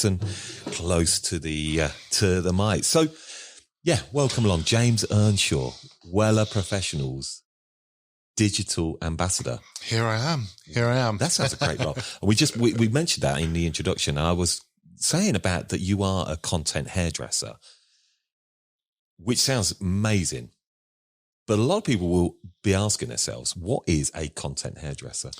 and close to the mic. So, yeah, welcome along, James Earnshaw, Wella Professionals Digital Ambassador. Here I am. That sounds a great role. We mentioned that in the introduction. I was saying about that you are a content hairdresser, which sounds amazing. But a lot of people will be asking themselves, what is a content hairdresser?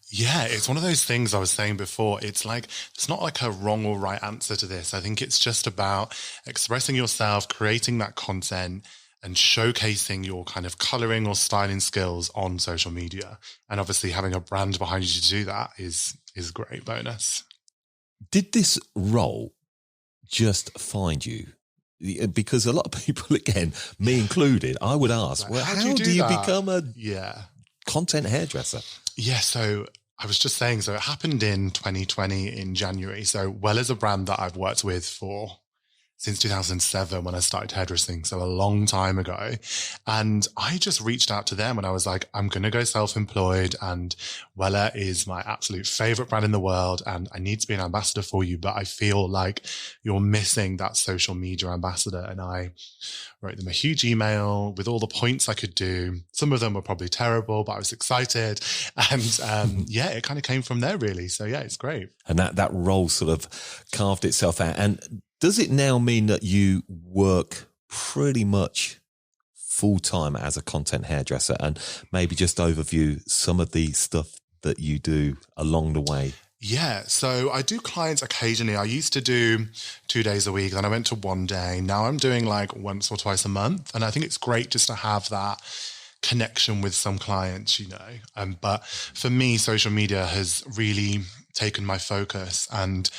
Yeah, it's one of those things I was saying before. It's not like a wrong or right answer to this. I think it's just about expressing yourself, creating that content, and showcasing your kind of coloring or styling skills on social media. And obviously having a brand behind you to do that is a great bonus. Did this role just find you? Because a lot of people, again, me included, I would ask, well, how do you become a content hairdresser? Yeah, so I was just saying, so it happened in 2020 in January. So Wella is a brand that I've worked with since 2007 when I started hairdressing, so a long time ago. And I just reached out to them and I was like, I'm going to go self-employed, and Wella is my absolute favorite brand in the world and I need to be an ambassador for you, but I feel like you're missing that social media ambassador. And I wrote them a huge email with all the points I could do. Some of them were probably terrible, but I was excited. And it kind of came from there really. So yeah, it's great. And that role sort of carved itself out. And does it now mean that you work pretty much full-time as a content hairdresser, and maybe just overview some of the stuff that you do along the way? Yeah, so I do clients occasionally. I used to do 2 days a week, then I went to 1 day. Now I'm doing like once or twice a month. And I think it's great just to have that connection with some clients, But for me, social media has really taken my focus, and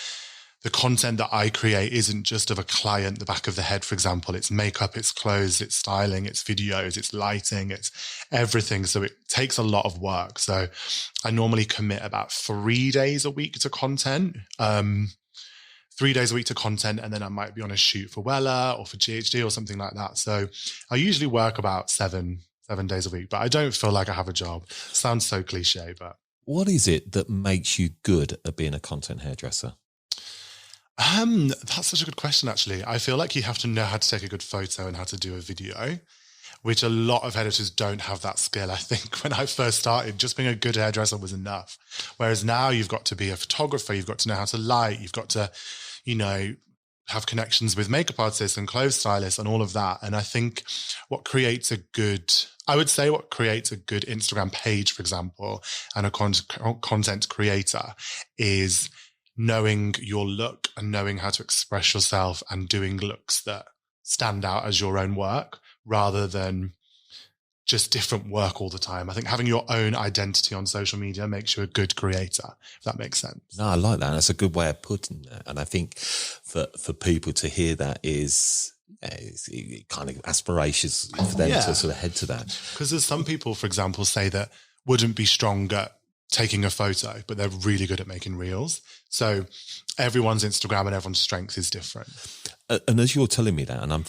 the content that I create isn't just of a client, the back of the head, for example. It's makeup, it's clothes, it's styling, it's videos, it's lighting, it's everything. So it takes a lot of work. So I normally commit about 3 days a week to content, 3 days a week to content. And then I might be on a shoot for Wella or for GHD or something like that. So I usually work about seven days a week, but I don't feel like I have a job. Sounds so cliche, but. What is it that makes you good at being a content hairdresser? That's such a good question, actually. I feel like you have to know how to take a good photo and how to do a video, which a lot of editors don't have that skill. I think when I first started, just being a good hairdresser was enough. Whereas now you've got to be a photographer, you've got to know how to light, you've got to, have connections with makeup artists and clothes stylists and all of that. And I think what creates a good Instagram page, for example, and a content creator is knowing your look and knowing how to express yourself and doing looks that stand out as your own work rather than just different work all the time. I think having your own identity on social media makes you a good creator, if that makes sense. No, I like that. That's a good way of putting it. And I think for people to hear that is kind of aspirations for them to sort of head to that. Because there's some people, for example, say that wouldn't be strong at taking a photo, but they're really good at making reels. So everyone's Instagram and everyone's strength is different. And as you're telling me that, and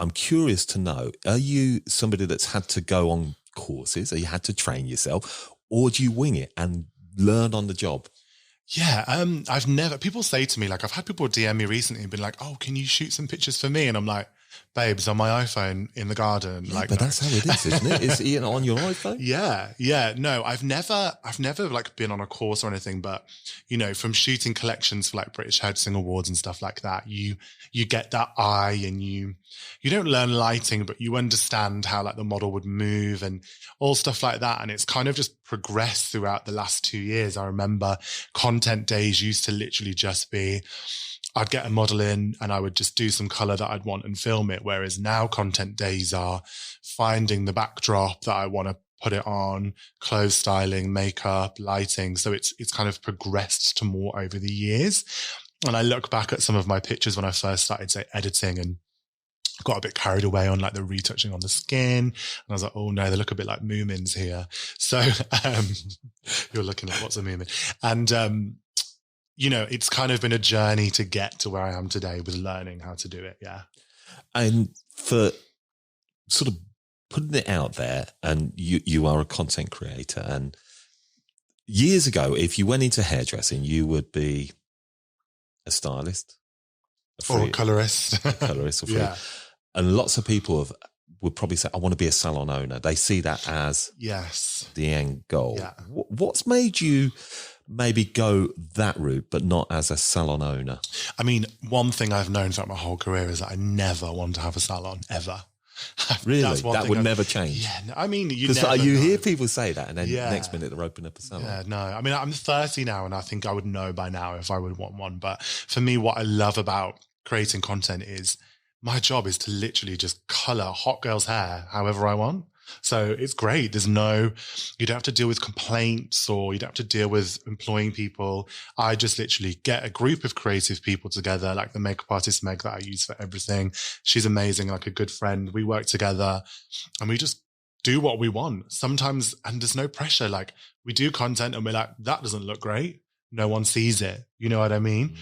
I'm curious to know, are you somebody that's had to go on courses, or you had to train yourself, or do you wing it and learn on the job? Yeah, people say to me, like, I've had people DM me recently and been like, oh, can you shoot some pictures for me? And I'm like, babes, on my iPhone in the garden. Yeah, but no. That's how it is, isn't it? Is it on your iPhone? Yeah. No, I've never like been on a course or anything, but from shooting collections for like British Hairdressing Awards and stuff like that, you get that eye, and you don't learn lighting, but you understand how like the model would move and all stuff like that. And it's kind of just progressed throughout the last 2 years. I remember content days used to literally just be, I'd get a model in and I would just do some color that I'd want and film it. Whereas now content days are finding the backdrop that I want to put it on, clothes styling, makeup, lighting. So it's kind of progressed to more over the years. And I look back at some of my pictures when I first started, say, editing, and got a bit carried away on like the retouching on the skin. And I was like, oh no, they look a bit like Moomins here. So you're looking like, what's a Moomin? And it's kind of been a journey to get to where I am today with learning how to do it. Yeah. And for sort of putting it out there, and you are a content creator, and years ago, if you went into hairdressing, you would be a stylist, or a colorist. colorist or free. Yeah. And lots of people would probably say, I want to be a salon owner. They see that as the end goal. Yeah. What's made you maybe go that route, but not as a salon owner? I mean, one thing I've known throughout my whole career is that I never want to have a salon, ever. Really? That would never change? Yeah. No, I mean, you hear people say that and then next minute they're opening up a salon. Yeah, no. I mean, I'm 30 now and I think I would know by now if I would want one. But for me, what I love about creating content is my job is to literally just color hot girls' hair however I want. So it's great. You don't have to deal with complaints or you don't have to deal with employing people. I just literally get a group of creative people together, like the makeup artist Meg that I use for everything. She's amazing, like a good friend. We work together and we just do what we want sometimes. And there's no pressure. Like we do content and we're like, that doesn't look great. No one sees it. You know what I mean?